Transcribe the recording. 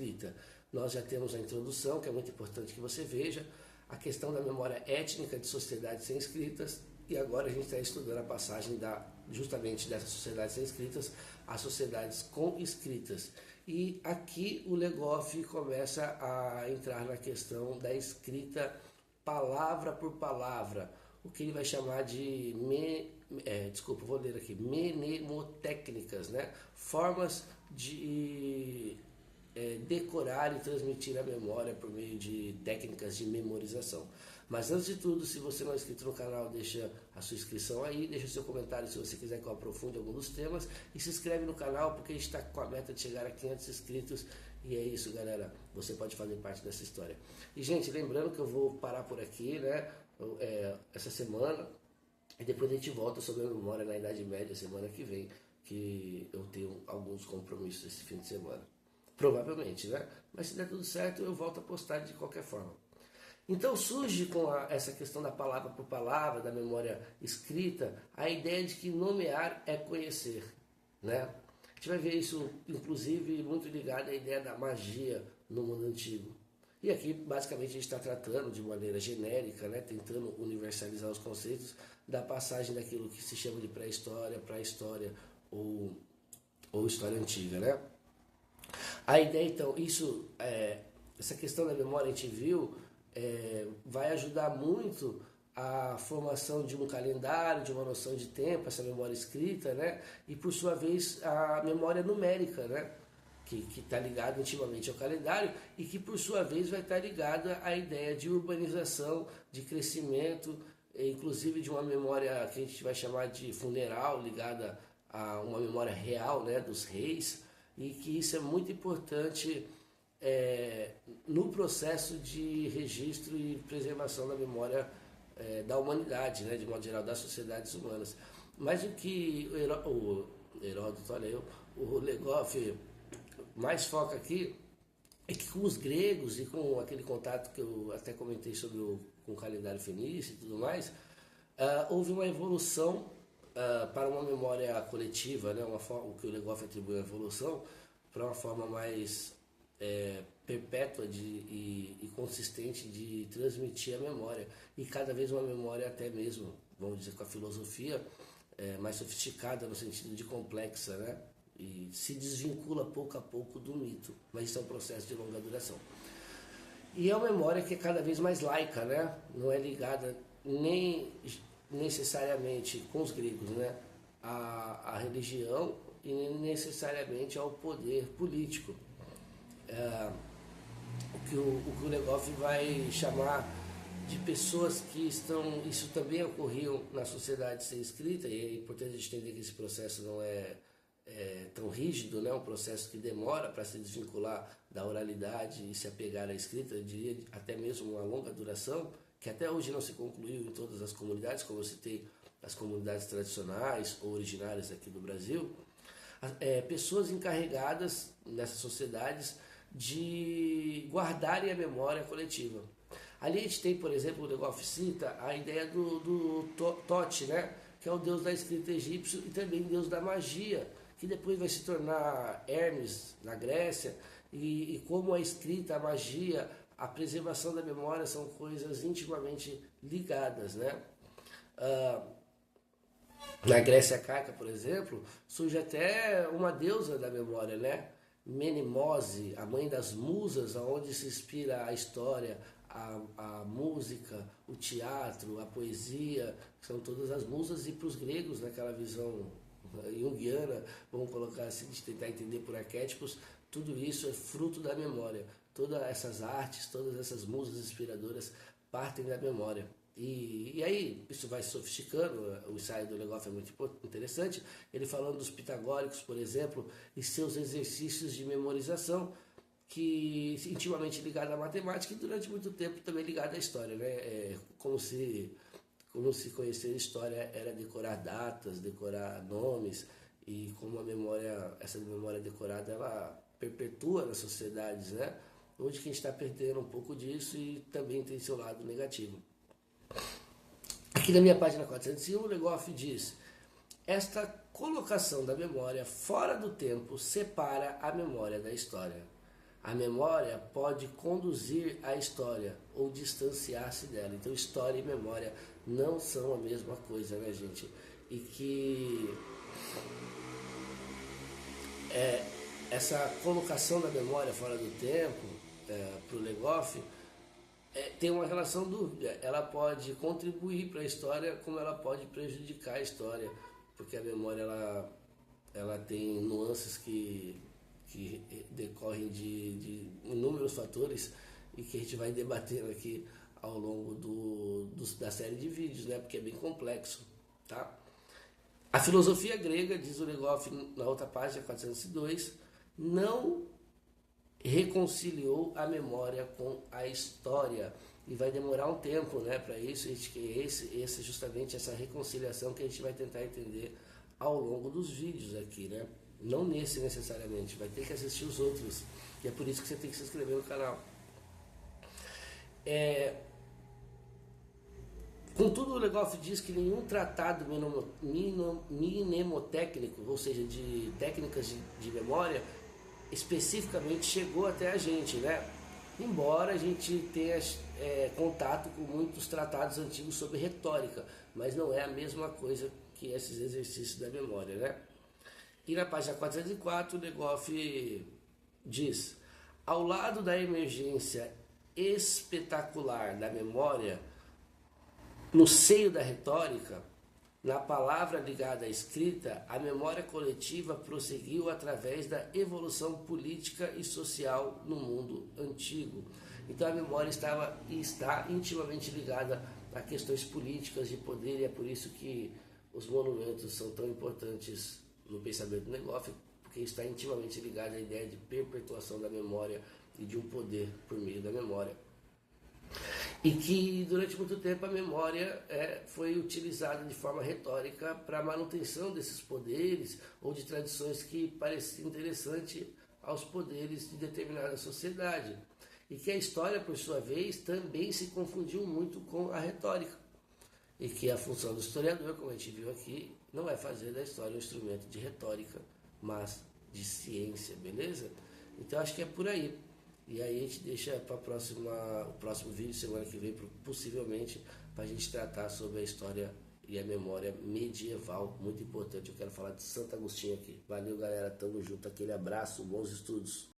escrita. Nós já temos a introdução, que é muito importante que você veja, a questão da memória étnica de sociedades sem escritas, e agora a gente está estudando a passagem justamente dessas sociedades sem escritas às sociedades com escritas. E aqui o Legoff começa a entrar na questão da escrita palavra por palavra, o que ele vai chamar de vou ler aqui, mnemotécnicas, né? Formas de decorar e transmitir a memória por meio de técnicas de memorização. Mas antes de tudo, se você não é inscrito no canal, deixa a sua inscrição aí, deixa o seu comentário se você quiser que eu aprofunde algum dos temas, e se inscreve no canal porque a gente está com a meta de chegar a 500 inscritos. E é isso, galera, você pode fazer parte dessa história. E gente, lembrando que eu vou parar por aqui, né, essa semana, e depois a gente volta sobre a memória na Idade Média semana que vem, que eu tenho alguns compromissos esse fim de semana. Provavelmente, né? Mas se der tudo certo, eu volto a postar de qualquer forma. Então surge com essa questão da palavra por palavra, da memória escrita, a ideia de que nomear é conhecer, né? A gente vai ver isso, inclusive, muito ligado à ideia da magia no mundo antigo. E aqui, basicamente, a gente está tratando de maneira genérica, né? Tentando universalizar os conceitos da passagem daquilo que se chama de pré-história para a história ou história antiga, né? A ideia, então, essa questão da memória a gente viu, vai ajudar muito a formação de um calendário, de uma noção de tempo, essa memória escrita, né? E por sua vez a memória numérica, né? Que está ligada intimamente ao calendário e que por sua vez vai estar ligada à ideia de urbanização, de crescimento, inclusive de uma memória que a gente vai chamar de funeral, ligada a uma memória real, né? Dos reis, e que isso é muito importante no processo de registro e preservação da memória da humanidade, né, de modo geral, das sociedades humanas. Mas o que o Legoff mais foca aqui é que com os gregos e com aquele contato que eu até comentei sobre com o calendário fenício e tudo mais, houve uma evolução para uma memória coletiva, né, o que o Legoff atribui à evolução, para uma forma mais perpétua e consistente de transmitir a memória, e cada vez uma memória até mesmo, vamos dizer, com a filosofia mais sofisticada no sentido de complexa, né? E se desvincula pouco a pouco do mito, mas isso é um processo de longa duração. E é uma memória que é cada vez mais laica, né? Não é ligada nem necessariamente com os gregos, né? A religião e nem necessariamente ao poder político. O que o Legoff vai chamar de pessoas que estão... Isso também ocorreu na sociedade sem escrita, e é importante a gente entender que esse processo não é tão rígido, né? Um processo que demora para se desvincular da oralidade e se apegar à escrita, eu diria até mesmo uma longa duração, que até hoje não se concluiu em todas as comunidades, como eu citei, as comunidades tradicionais ou originárias aqui do Brasil. Pessoas encarregadas nessas sociedades de guardarem a memória coletiva. Ali a gente tem, por exemplo, o Legoff cita a ideia do Thoth, né? Que é o deus da escrita egípcio e também deus da magia, que depois vai se tornar Hermes na Grécia, e como a escrita, a magia, a preservação da memória são coisas intimamente ligadas, né? Na Grécia arcaica, por exemplo, surge até uma deusa da memória, né? Menimose, a mãe das musas, onde se inspira a história, a música, o teatro, a poesia, são todas as musas. E para os gregos, naquela visão junguiana, vamos colocar assim, de tentar entender por arquétipos, tudo isso é fruto da memória. Todas essas artes, todas essas musas inspiradoras partem da memória. E aí, isso vai se sofisticando, o ensaio do Legoff é muito interessante, ele falando dos pitagóricos, por exemplo, e seus exercícios de memorização, que intimamente ligado à matemática e durante muito tempo também ligado à história, né? Como se conhecer a história era decorar datas, decorar nomes, e como essa memória decorada, ela perpetua nas sociedades, né? Onde que a gente está perdendo um pouco disso e também tem seu lado negativo. Aqui na minha página 401, o Legoff diz: esta colocação da memória fora do tempo separa a memória da história. A memória pode conduzir a história ou distanciar-se dela. Então, história e memória não são a mesma coisa, né, gente? E que essa colocação da memória fora do tempo, para o Legoff, tem uma relação dúbia. Ela pode contribuir para a história, como ela pode prejudicar a história, porque a memória ela tem nuances que decorrem de inúmeros fatores e que a gente vai debatendo aqui ao longo da série de vídeos, né? Porque é bem complexo, tá? A filosofia grega, diz o Legoff na outra página, 402, não reconciliou a memória com a história. E vai demorar um tempo, né, para isso. Esse justamente essa reconciliação que a gente vai tentar entender ao longo dos vídeos aqui, né? Não nesse necessariamente, vai ter que assistir os outros. E é por isso que você tem que se inscrever no canal. Contudo, o Legoff diz que nenhum tratado mnemotécnico, ou seja, de técnicas de memória, especificamente chegou até a gente, né? Embora a gente tenha contato com muitos tratados antigos sobre retórica, mas não é a mesma coisa que esses exercícios da memória, né? E na página 404, o Legoff diz: ao lado da emergência espetacular da memória, no seio da retórica, na palavra ligada à escrita, a memória coletiva prosseguiu através da evolução política e social no mundo antigo. Então a memória estava e está intimamente ligada a questões políticas de poder, e é por isso que os monumentos são tão importantes no pensamento do Legoff, porque está intimamente ligado à ideia de perpetuação da memória e de um poder por meio da memória. E que durante muito tempo a memória foi utilizada de forma retórica para a manutenção desses poderes ou de tradições que pareciam interessantes aos poderes de determinada sociedade. E que a história, por sua vez, também se confundiu muito com a retórica. E que a função do historiador, como a gente viu aqui, não é fazer da história um instrumento de retórica, mas de ciência, beleza? Então acho que é por aí. E aí a gente deixa para o próximo vídeo, semana que vem, possivelmente, para a gente tratar sobre a história e a memória medieval, muito importante. Eu quero falar de Santo Agostinho aqui. Valeu, galera, tamo junto, aquele abraço, bons estudos.